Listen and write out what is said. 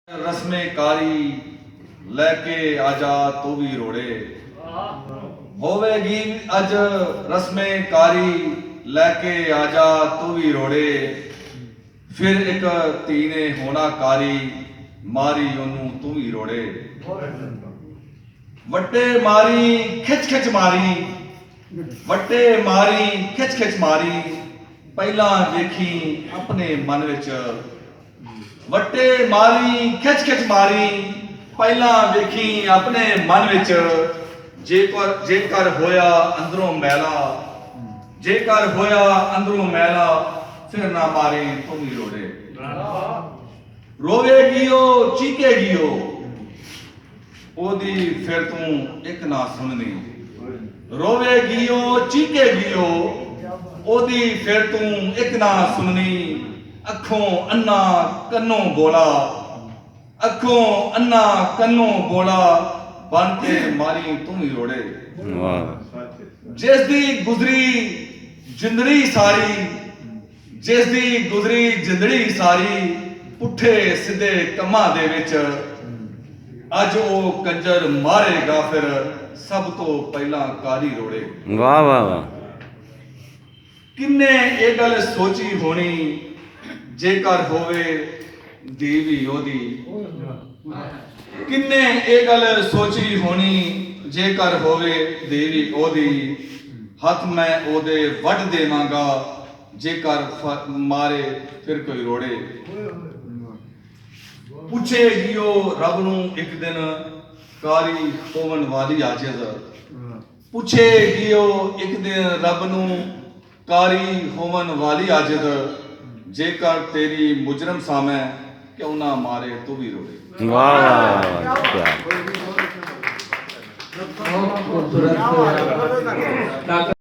रस्मे कारी लैके आजा तू भी रोड़े होवेगी अज रस्मे कारी लैके आजा तू भी रोड़े फिर एक धी ने होना कारी मारी ओनू तू भी रोड़े वट्टे मारी खिच खिच मारी वट्टे मारी खिच खिच मारी पहला देखी अपने मन विच वट्टे मारी खिच खिच मारी पहला वेखी अपने मन विच जेकर होया अंदरों मैला जेकर होया अंदरों मैला फिर ना मारे तुम ही रोड़े रोवेगियो चीकेगियो ओदी फिर तू एक ना सुननी रोवेगियो चीकेगियो ओदी फिर तू एक ना सुननी अखों अन्ना कन्नों बोला अखों अन्ना कन्नों बोला बन के मारी तुम ही रोड़े जिस दी गुजरी जिंदड़ी सारी जिस दी गुजरी जिंदड़ी सारी पुठे सीधे कमां दे विच अज ओ कंजर मारेगा फिर सब तो पहला कारी रोड़े। वाह वाह वाह किन्ने ये गल सोची होनी जेकर होवे देवी ओदी किन्ने ये गल सोची होनी जेकर होवे देवी ओदी हथ मैं ओदे वड देवांगा जेकर मारे फिर कोई रोड़े पूछेगियो रब नू एक दिन कारी होवन वाली आजिज़ पूछेगियो एक दिन रब नू कारी होवन वाली आजिज़ जेकर तेरी मुजरम सामे क्यों ना मारे तू भी रोड़े। वाह वाह वाह क्या